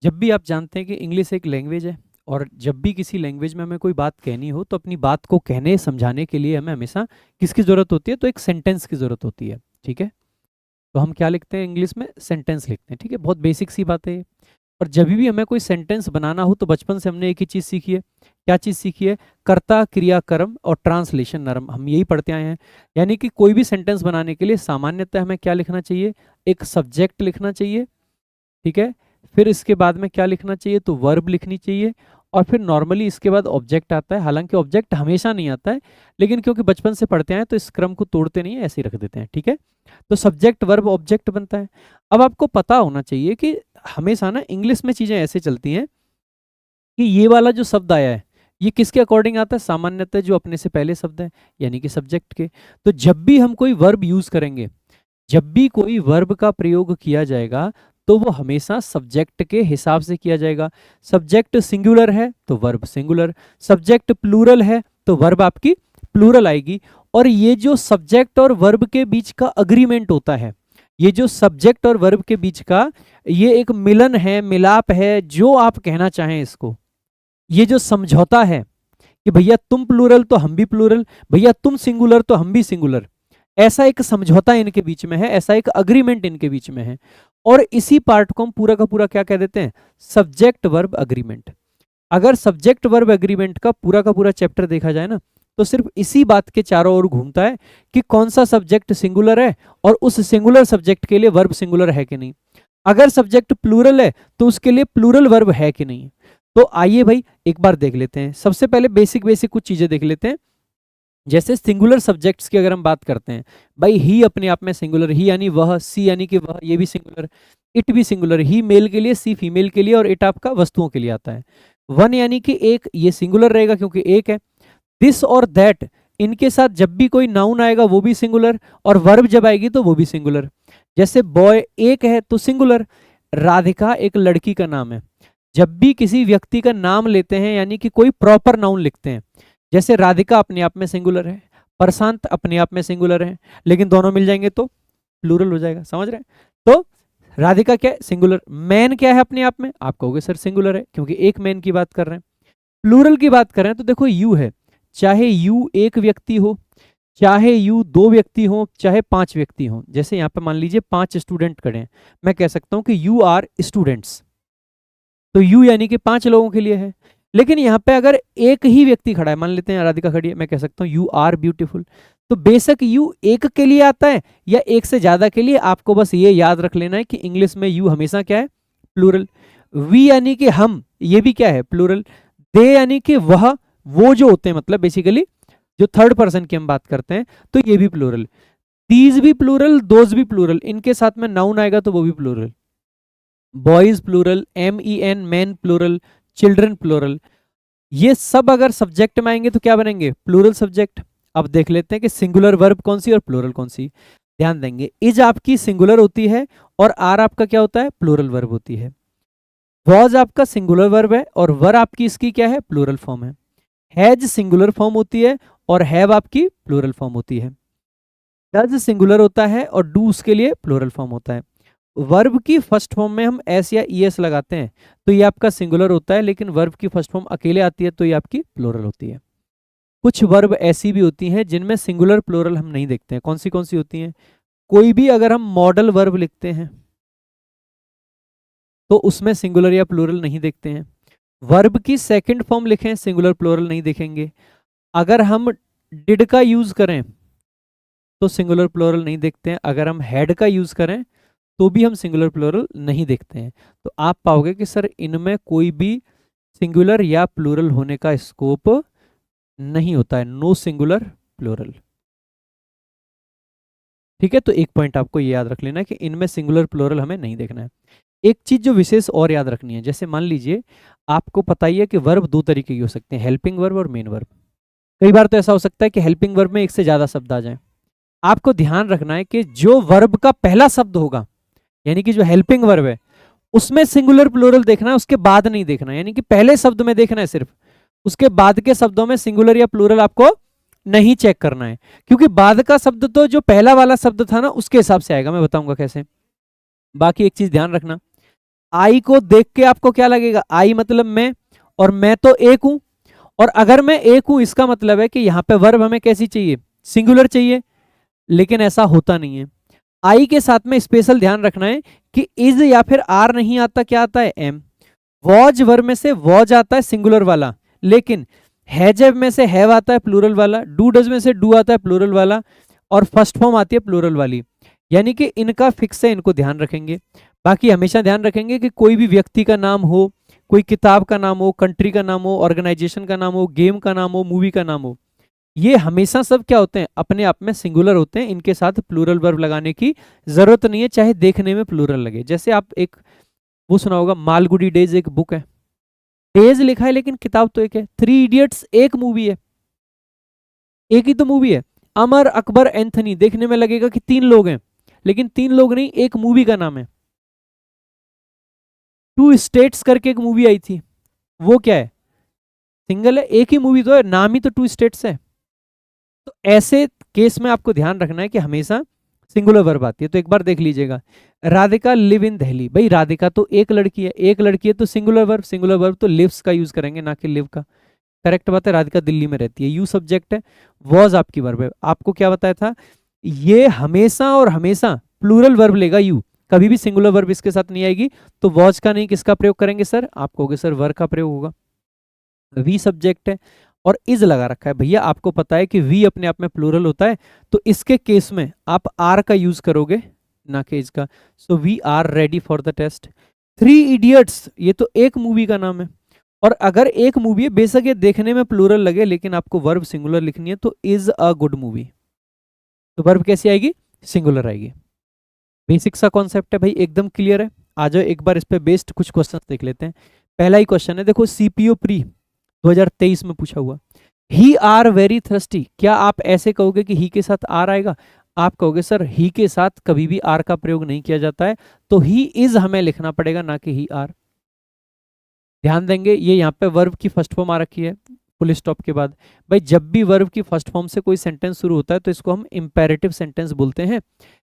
जब भी आप जानते हैं कि इंग्लिश एक लैंग्वेज है, और जब भी किसी लैंग्वेज में हमें कोई बात कहनी हो तो अपनी बात को कहने समझाने के लिए हमें हमेशा किसकी ज़रूरत होती है, तो एक सेंटेंस की ज़रूरत होती है। ठीक है, तो हम क्या लिखते हैं इंग्लिश में, सेंटेंस लिखते हैं। ठीक है, बहुत बेसिक सी बात है ये। और जब भी हमें कोई सेंटेंस बनाना हो तो बचपन से हमने एक ही चीज़ सीखी है। क्या चीज़ सीखी है? कर्ता, क्रिया, कर्म और ट्रांसलेशन नरम, हम यही पढ़ते आए हैं। यानी कि कोई भी सेंटेंस बनाने के लिए सामान्यतः हमें क्या लिखना चाहिए, एक सब्जेक्ट लिखना चाहिए। ठीक है, फिर इसके बाद में क्या लिखना चाहिए, तो वर्ब लिखनी चाहिए। और फिर नॉर्मली इसके बाद ऑब्जेक्ट आता है, हालांकि ऑब्जेक्ट हमेशा नहीं आता है, लेकिन क्योंकि बचपन से पढ़ते आए तो इस क्रम को तोड़ते नहीं है, ऐसे ही रख देते हैं। ठीक है, तो सब्जेक्ट वर्ब ऑब्जेक्ट बनता है। अब आपको पता होना चाहिए कि हमेशा ना इंग्लिश में चीजें ऐसे चलती हैं कि ये वाला जो शब्द आया है ये किसके अकॉर्डिंग आता है, सामान्यतः जो अपने से पहले शब्द है, यानी कि सब्जेक्ट के। तो जब भी हम कोई वर्ब यूज करेंगे, जब भी कोई वर्ब का प्रयोग किया जाएगा, तो वो हमेशा सब्जेक्ट के हिसाब से किया जाएगा। सब्जेक्ट सिंगुलर है तो वर्ब सिंगुलर, सब्जेक्ट प्लूरल है तो वर्ब आपकी प्लूरल आएगी। और ये जो सब्जेक्ट और वर्ब के बीच का अग्रीमेंट होता है, ये जो सब्जेक्ट और वर्ब के बीच का ये एक मिलन है, मिलाप है, जो आप कहना चाहें इसको, ये जो समझौता है कि भैया तुम प्लूरल तो हम भी प्लूरल, भैया तुम सिंगुलर तो हम भी सिंगुलर, ऐसा एक समझौता इनके बीच में है, ऐसा एक अग्रीमेंट इनके बीच में है। और इसी पार्ट को हम पूरा का पूरा क्या कह देते हैं, सब्जेक्ट वर्ब अग्रीमेंट। अगर सब्जेक्ट वर्ब एग्रीमेंट का पूरा चैप्टर देखा जाए ना, तो सिर्फ इसी बात के चारों ओर घूमता है कि कौन सा सब्जेक्ट सिंगुलर है और उस सिंगुलर सब्जेक्ट के लिए वर्ब सिंगुलर है कि नहीं। अगर सब्जेक्ट प्लूरल है तो उसके लिए प्लूरल वर्ब है कि नहीं। तो आइए भाई एक बार देख लेते हैं, सबसे पहले बेसिक बेसिक कुछ चीजें देख लेते हैं। जैसे सिंगुलर सब्जेक्ट्स की अगर हम बात करते हैं, भाई ही अपने आप में सिंगुलर, ही यानी वह, सी यानी कि वह, ये भी सिंगुलर। इट भी सिंगुलर, ही मेल के लिए, सी फीमेल के लिए, और इट आपका वस्तुओं के लिए आता है। वन यानी कि एक, ये सिंगुलर रहेगा क्योंकि एक है। दिस और दैट, इनके साथ जब भी कोई नाउन आएगा वो भी सिंगुलर, और वर्ब जब आएगी तो वो भी सिंगुलर। जैसे बॉय एक है तो सिंगुलर, राधिका एक लड़की का नाम है। जब भी किसी व्यक्ति का नाम लेते हैं यानी कि कोई प्रॉपर नाउन लिखते हैं, जैसे राधिका अपने आप में सिंगुलर है, प्रशांत अपने आप में सिंगुलर है, लेकिन दोनों मिल जाएंगे तो प्लूरल हो जाएगा, समझ रहे हैं। तो राधिका क्या है, सिंगुलर। मैन क्या है अपने आप में, आप कहोगे सर सिंगुलर है क्योंकि एक मैन की बात कर रहे हैं। प्लूरल की बात कर रहे हैं तो देखो यू है, चाहे यू एक व्यक्ति हो, चाहे यू दो व्यक्ति हो, चाहे पांच व्यक्ति हो। जैसे यहाँ पे मान लीजिए पांच स्टूडेंट खड़े हैं, मैं कह सकता हूं कि यू आर स्टूडेंट्स, तो यू यानी कि पांच लोगों के लिए है। लेकिन यहाँ पे अगर एक ही व्यक्ति खड़ा है, मान लेते हैं राधिका खड़ी है, मैं कह सकता हूँ यू आर ब्यूटीफुल। तो बेशक यू एक के लिए आता है या एक से ज्यादा के लिए, आपको बस ये याद रख लेना है कि इंग्लिश में यू हमेशा क्या है, प्लूरल। वी यानी कि हम, ये भी क्या है, प्लूरल। दे यानी कि वह, वो जो होते हैं, मतलब बेसिकली जो थर्ड पर्सन की हम बात करते हैं, तो ये भी प्लूरल। दीज भी प्लूरल, दोज भी प्लूरल, इनके साथ में नाउन आएगा तो वो भी plural. Boys plural, MEN men plural, children plural, ये सब अगर सब्जेक्ट में आएंगे तो क्या बनेंगे, प्लूरल सब्जेक्ट। अब देख लेते हैं कि सिंगुलर वर्ब कौन सी और प्लूरल कौन सी। ध्यान देंगे, इज आपकी सिंगुलर होती है और आर आपका क्या होता है, प्लूरल वर्ब होती है। वॉज आपका सिंगुलर वर्ब है और वर आपकी इसकी क्या है, प्लूरल फॉर्म है। हैज सिंगुलर फॉर्म होती है और हैव आपकी प्लूरल फॉर्म होती है। डज सिंगुलर होता है और डू उसके लिए प्लूरल फॉर्म होता है। वर्ब की फर्स्ट फॉर्म में हम एस या ईएस लगाते हैं तो ये आपका सिंगुलर होता है, लेकिन वर्ब की फर्स्ट फॉर्म अकेले आती है तो ये आपकी प्लूरल होती है। कुछ वर्ब ऐसी भी होती हैं जिनमें सिंगुलर प्लूरल हम नहीं देखते हैं, कौन सी होती हैं, कोई भी अगर हम मॉडल वर्ब लिखते हैं तो उसमें सिंगुलर या प्लूरल नहीं देखते हैं। वर्ब की सेकंड फॉर्म लिखें, सिंगुलर प्लूरल नहीं देखेंगे। अगर हम डिड का यूज करें तो सिंगुलर प्लूरल नहीं देखते हैं। अगर हम हैड का यूज करें तो भी हम सिंगुलर प्लूरल नहीं देखते हैं। तो आप पाओगे कि सर इनमें कोई भी सिंगुलर या प्लूरल होने का स्कोप नहीं होता है, नो सिंगुलर प्लूरल। ठीक है, तो एक पॉइंट आपको ये याद रख लेना है कि इनमें सिंगुलर प्लूरल हमें नहीं देखना है। एक चीज जो विशेष और याद रखनी है, जैसे मान लीजिए आपको पता ही है कि वर्ब दो तरीके के हो सकते हैं, हेल्पिंग वर्ब और मेन वर्ब। कई बार तो ऐसा हो सकता है कि हेल्पिंग वर्ब में एक से ज्यादा शब्द आ जाए। आपको ध्यान रखना है कि जो वर्ब का पहला शब्द होगा, यानी कि जो हेल्पिंग वर्ब है, उसमें सिंगुलर प्लूरल देखना है, उसके बाद नहीं देखना है। यानी कि पहले शब्द में देखना है सिर्फ, उसके बाद के शब्दों में सिंगुलर या प्लूरल आपको नहीं चेक करना है, क्योंकि बाद का शब्द तो जो पहला वाला शब्द था ना उसके हिसाब से आएगा, मैं बताऊंगा कैसे। बाकी एक चीज ध्यान रखना, आई को देख के आपको क्या लगेगा, आई मतलब मैं, और मैं तो एक हूं, और अगर मैं एक हूं इसका मतलब है कि यहां पे वर्ब हमें कैसी चाहिए, सिंगुलर चाहिए, लेकिन ऐसा होता नहीं है। आई के साथ में स्पेशल ध्यान रखना है कि इज या फिर आर नहीं आता, क्या आता है, एम। वॉज वर्ब में से वॉज आता है सिंगुलर वाला, लेकिन हैज में से हैव आता है प्लूरल वाला, डू डज में से डू आता है प्लूरल वाला, और फर्स्ट फॉर्म आती है प्लूरल वाली। यानी कि इनका फिक्स है, इनको ध्यान रखेंगे। बाकी हमेशा ध्यान रखेंगे कि कोई भी व्यक्ति का नाम हो, कोई किताब का नाम हो, कंट्री का नाम हो, ऑर्गेनाइजेशन का नाम हो, गेम का नाम हो, मूवी का नाम हो, ये हमेशा सब क्या होते हैं, अपने आप में सिंगुलर होते हैं, इनके साथ प्लूरल वर्ब लगाने की जरूरत नहीं है, चाहे देखने में प्लूरल लगे। जैसे आप एक वो सुना होगा, मालगुडी डेज एक बुक है, डेज लिखा है लेकिन किताब तो एक है। थ्री इडियट्स एक मूवी है, एक ही तो मूवी है। अमर अकबर एंथनी, देखने में लगेगा कि तीन लोग हैं, लेकिन तीन लोग नहीं, एक मूवी का नाम है। टू स्टेट्स करके एक मूवी आई थी, वो क्या है, सिंगल है, एक ही मूवी तो है, नाम ही तो टू स्टेट्स है। तो ऐसे केस में आपको ध्यान रखना है कि हमेशा सिंगुलर वर्ब आती है। तो एक बार देख लीजिएगा, राधिका लिव इन दिल्ली, भाई राधिका तो एक लड़की है, एक लड़की है तो सिंगुलर वर्ब, सिंगुलर वर्ब तो लिव्स का यूज करेंगे ना कि लिव का। करेक्ट बात है, राधिका दिल्ली में रहती है, यू सब्जेक्ट है, वॉज आपकी वर्ब है। आपको क्या बताया था, ये हमेशा और हमेशा प्लूरल वर्ब लेगा यू, कभी भी सिंगुलर वर्ब इसके साथ नहीं आएगी। तो वॉज का नहीं, किसका प्रयोग करेंगे सर, आप कहोगे सर वर्ब का प्रयोग होगा। वी सब्जेक्ट है और इज लगा रखा है, भैया आपको पता है कि वी अपने आप में प्लूरल होता है, तो इसके केस में आप आर का यूज करोगे ना कि इसका। So we are ready for the test. Three Idiots, ये तो एक मूवी का नाम है, और अगर एक मूवी है, बेशक ये देखने में प्लूरल लगे, लेकिन आपको वर्ब सिंगुलर लिखनी है, तो इज अ गुड मूवी, तो वर्ब कैसी आएगी, सिंगुलर आएगी। बेसिक सा कॉन्सेप्ट है भाई, एकदम क्लियर है। आ जाओ एक बार इस पे बेस्ड कुछ क्वेश्चन देख लेते हैं। पहला ही क्वेश्चन है, देखो सीपीओ प्री 2023 में पूछा हुआ, ही आर वेरी थर्स्टी, क्या आप ऐसे कहोगे कि ही के साथ आर आएगा, आप कहोगे सर ही के साथ कभी भी आर का प्रयोग नहीं किया जाता है, तो ही इज हमें लिखना पड़ेगा ना कि ही आर। ध्यान देंगे, ये यहाँ पे वर्ब की फर्स्ट फॉर्म आ रखी है फुल स्टॉप के बाद। भाई जब भी वर्ब की फर्स्ट फॉर्म से कोई सेंटेंस शुरू होता है तो इसको हम इंपेरेटिव सेंटेंस बोलते हैं।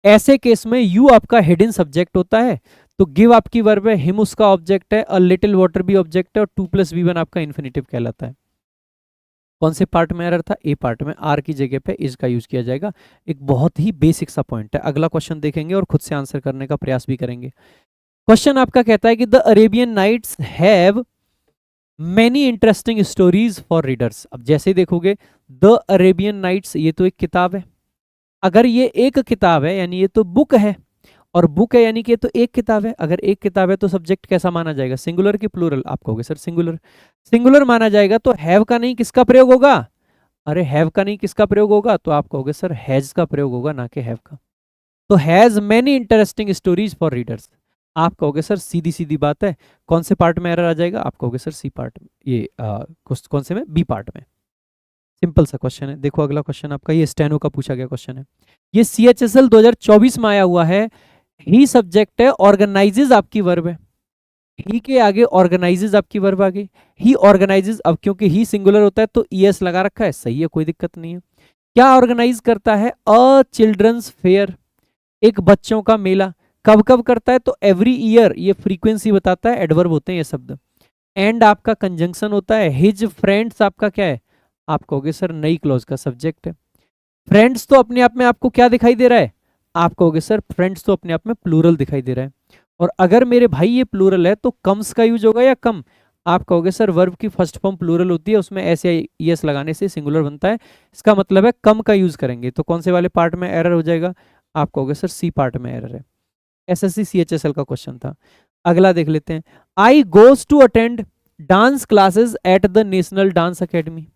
ऐसे केस में यू आपका हिडन सब्जेक्ट होता है, तो गिव आपकी वर्ब है, हिम उसका ऑब्जेक्ट है, अ लिटिल वाटर भी ऑब्जेक्ट है, और टू प्लस वी वन आपका इन्फिनेटिव कहलाता है। कौन से पार्ट में एरर था, ए पार्ट में, आर की जगह पे इज का यूज किया जाएगा। एक बहुत ही बेसिक सा पॉइंट है। अगला क्वेश्चन देखेंगे और खुद से आंसर करने का प्रयास भी करेंगे। क्वेश्चन आपका कहता है कि the Arabian Nights have many interesting stories for readers. अब जैसे ही देखोगे, द अरेबियन नाइट्स ये तो एक किताब है, अगर ये एक किताब है यानी ये तो बुक है, और बुक है यानी कि ये तो एक किताब है। अगर एक किताब है तो सब्जेक्ट कैसा माना जाएगा, सिंगुलर की प्लूरल, आप कहोगे सर सिंगुलर। सिंगुलर माना जाएगा तो हैव का नहीं किसका प्रयोग होगा, अरे हैव का नहीं किसका प्रयोग होगा, तो आप कहोगे सर हैज का प्रयोग होगा ना कि हैव का। तो has many interesting stories for readers, आप कहोगे सर सीधी सीधी बात है, कौन से पार्ट में एरर आ जाएगा, आप कहोगे सर सी पार्ट में, ये कौन से में, बी पार्ट में। सिंपल सा क्वेश्चन है। देखो अगला क्वेश्चन आपका, ये स्टेनो का पूछा गया क्वेश्चन है, ये CHSL 2024 में आया हुआ है। ही सब्जेक्ट है, ऑर्गेनाइजेज आपकी वर्ब है, ही के आगे ऑर्गेनाइजेज आपकी वर्ब आ गई। ही ऑर्गेनाइजेज, अब क्योंकि ही सिंगुलर होता है तो ES लगा रखा है, सही है, कोई दिक्कत नहीं है। क्या ऑर्गेनाइज करता है, अ चिल्ड्रंस फेयर, एक बच्चों का मेला। कब कब करता है, तो एवरी ईयर, ये फ्रीक्वेंसी बताता है, एडवर्ब होते हैं ये शब्द। एंड आपका कंजंक्शन होता है, हिज फ्रेंड्स आपका क्या है, आप कहोगे सर नई क्लॉज का सब्जेक्ट है। फ्रेंड्स तो अपने आप में आपको क्या दिखाई दे रहा है, आप कहोगे सर फ्रेंड्स तो अपने आप में प्लूरल दिखाई दे रहा है। और अगर मेरे भाई ये प्लूरल है तो कम्स का यूज होगा या कम, आप कहोगे सर वर्ब की फर्स्ट फॉर्म प्लूरल होती है, उसमें ऐसे ES लगाने से सिंगुलर बनता है, इसका मतलब है कम का यूज करेंगे। तो कौन से वाले पार्ट में एरर हो जाएगा, आप कहोगे सर सी पार्ट में एरर है। SSC CHSL का क्वेश्चन था। अगला देख लेते हैं, I goes to attend dance classes at the national dance academy.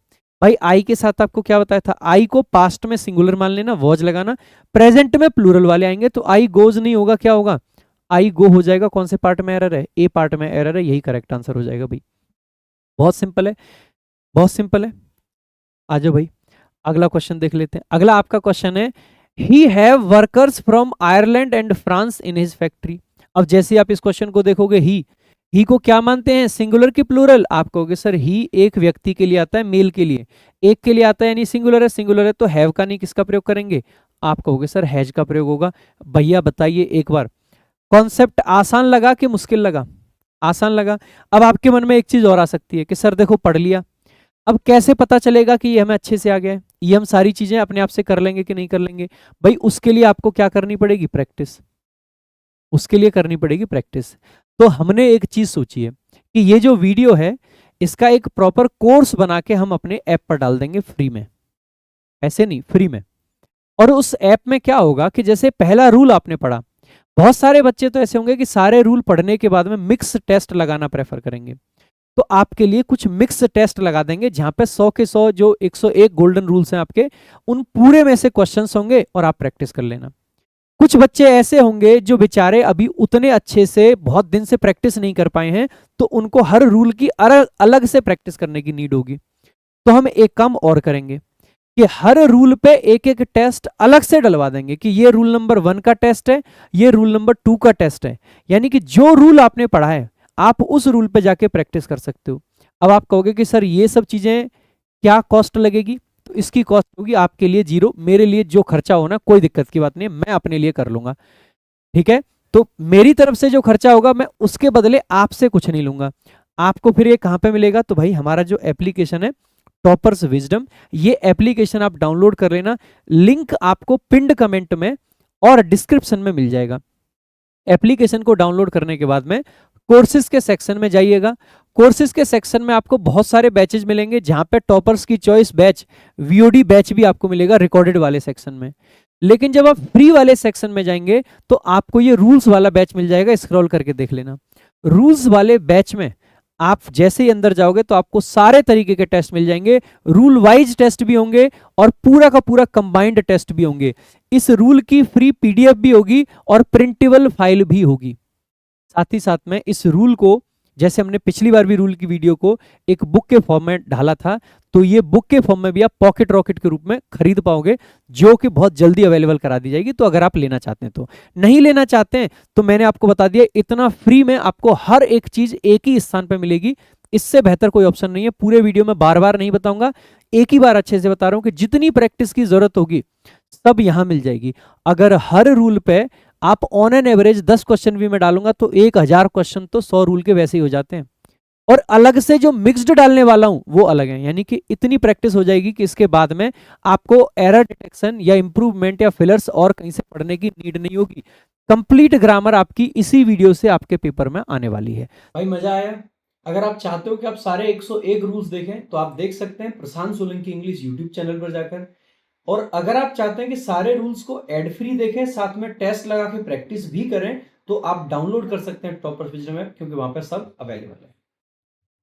भाई आई के साथ आपको क्या बताया था, आई को पास्ट में सिंगुलर मान लेना, वॉज लगाना, प्रेजेंट में प्लूरल वाले आएंगे, तो आई गोज नहीं होगा, क्या होगा, आई गो हो जाएगा। कौन से पार्ट में एरर है, ए पार्ट में एरर है, यही करेक्ट आंसर हो जाएगा भाई। बहुत सिंपल है, बहुत सिंपल है। आ जाओ भाई अगला क्वेश्चन देख लेते हैं। अगला आपका क्वेश्चन है, he have workers from Ireland and France in his factory. अब जैसे आप इस क्वेश्चन को देखोगे, ही को क्या मानते हैं, सिंगुलर की प्लूरल, आप कहोगे सर ही एक व्यक्ति के लिए आता है, मेल के लिए, एक के लिए आता है यानी सिंगुलर है, सिंगुलर है तो हैव का नहीं किसका प्रयोग करेंगे, आप कहोगे सर हैज का प्रयोग होगा। भैया बताइए एक बार, कॉन्सेप्ट आसान लगा कि मुश्किल लगा? आसान लगा। अब आपके मन में एक चीज और आ सकती है कि सर देखो पढ़ लिया, अब कैसे पता चलेगा कि ये हमें अच्छे से आ गया है, ये हम सारी चीजें अपने आप से कर लेंगे कि नहीं कर लेंगे? भाई उसके लिए आपको क्या करनी पड़ेगी? प्रैक्टिस। उसके लिए करनी पड़ेगी प्रैक्टिस। तो हमने एक चीज सोची है कि ये जो वीडियो है इसका एक प्रॉपर कोर्स बना के हम अपने ऐप पर डाल देंगे फ्री में, ऐसे नहीं, फ्री में। और उस ऐप में क्या होगा कि जैसे पहला रूल आपने पढ़ा, बहुत सारे बच्चे तो ऐसे होंगे कि सारे रूल पढ़ने के बाद में मिक्स टेस्ट लगाना प्रेफर करेंगे। तो आपके लिए कुछ मिक्स टेस्ट लगा देंगे जहां पे 100 के 100 जो 101 गोल्डन रूल्स हैं आपके, उन पूरे में से क्वेश्चंस होंगे और आप प्रैक्टिस कर लेना। कुछ बच्चे ऐसे होंगे जो बेचारे अभी उतने अच्छे से बहुत दिन से प्रैक्टिस नहीं कर पाए हैं, तो उनको हर रूल की अलग से प्रैक्टिस करने की नीड होगी। तो हम एक काम और करेंगे कि हर रूल पे एक एक टेस्ट अलग से डलवा देंगे कि ये रूल नंबर 1 का टेस्ट है, ये रूल नंबर 2 का टेस्ट है। यानी कि जो रूल आपने पढ़ा है आप उस रूल पे जाके प्रैक्टिस कर सकते हो। अब आप कहोगे कि सर ये सब चीजें क्या कॉस्ट लगेगी? तो इसकी कॉस्ट होगी आपके लिए जीरो, मेरे लिए जो खर्चा होना कोई दिक्कत की बात नहीं है, मैं अपने लिए कर लूंगा। ठीक है? तो मेरी तरफ से जो खर्चा होगा मैं उसके बदले आपसे कुछ नहीं लूंगा। आपको फिर ये कहां पे मिलेगा? तो भाई हमारा जो एप्लीकेशन है टॉपर्स विजडम, ये एप्लीकेशन आप डाउनलोड कर लेना, लिंक आपको पिंड कमेंट में और डिस्क्रिप्शन में मिल जाएगा। एप्लीकेशन को डाउनलोड करने के बाद में कोर्सेज के सेक्शन में जाइएगा। कोर्सेज के सेक्शन में आपको बहुत सारे बैचेज मिलेंगे जहां पे टॉपर्स की चॉइस बैच, वीओडी बैच भी आपको मिलेगा रिकॉर्डेड वाले सेक्शन में। लेकिन जब आप फ्री वाले सेक्शन में जाएंगे तो आपको ये रूल्स वाला बैच मिल जाएगा, स्क्रॉल करके देख लेना। रूल्स वाले बैच में आप जैसे ही अंदर जाओगे तो आपको सारे तरीके के टेस्ट मिल जाएंगे, रूल वाइज टेस्ट भी होंगे और पूरा का पूरा कंबाइंड टेस्ट भी होंगे। इस रूल की फ्री पीडीएफ भी होगी और प्रिंटेबल फाइल भी होगी। साथ ही साथ में इस रूल को, जैसे हमने पिछली बार भी रूल की वीडियो को एक बुक के फॉर्म में डाला था, तो ये बुक के फॉर्म में भी आप पॉकेट रॉकेट के रूप में खरीद पाओगे, जो कि बहुत जल्दी अवेलेबल करा दी जाएगी। तो अगर आप लेना चाहते हैं, तो नहीं लेना चाहते हैं तो मैंने आपको बता दिया, इतना फ्री में आपको हर एक चीज एक ही स्थान पर मिलेगी। इससे बेहतर कोई ऑप्शन नहीं है। पूरे वीडियो में बार बार नहीं बताऊंगा, एक ही बार अच्छे से बता रहा हूं कि जितनी प्रैक्टिस की जरूरत होगी सब यहां मिल जाएगी। अगर हर रूल पे आप ऑन एन एवरेज 10 क्वेश्चन भी मैं डालूंगा तो 1000 क्वेश्चन तो 100 रूल के वैसे ही हो जाते हैं। और अलग से जो मिक्स्ड डालने वाला हूं वो अलग है। यानी कि इतनी प्रैक्टिस हो जाएगी कि इसके बाद में आपको एरर डिटेक्शन या इंप्रूवमेंट या फिलर्स और कहीं से पढ़ने की नीड नहीं होगी। कंप्लीट ग्रामर आपकी इसी वीडियो से आपके पेपर में आने वाली है। भाई मजा आया? अगर आप चाहते हो कि आप सारे 101 रूल्स देखें तो आप देख सकते हैं प्रशांत सोलंकी इंग्लिश यूट्यूब चैनल पर जाकर। और अगर आप चाहते हैं कि सारे रूल्स को एड फ्री देखें, साथ में टेस्ट लगा के प्रैक्टिस भी करें, तो आप डाउनलोड कर सकते हैं टॉपर्स विजडम ऐप, क्योंकि वहां पर सब अवेलेबल है।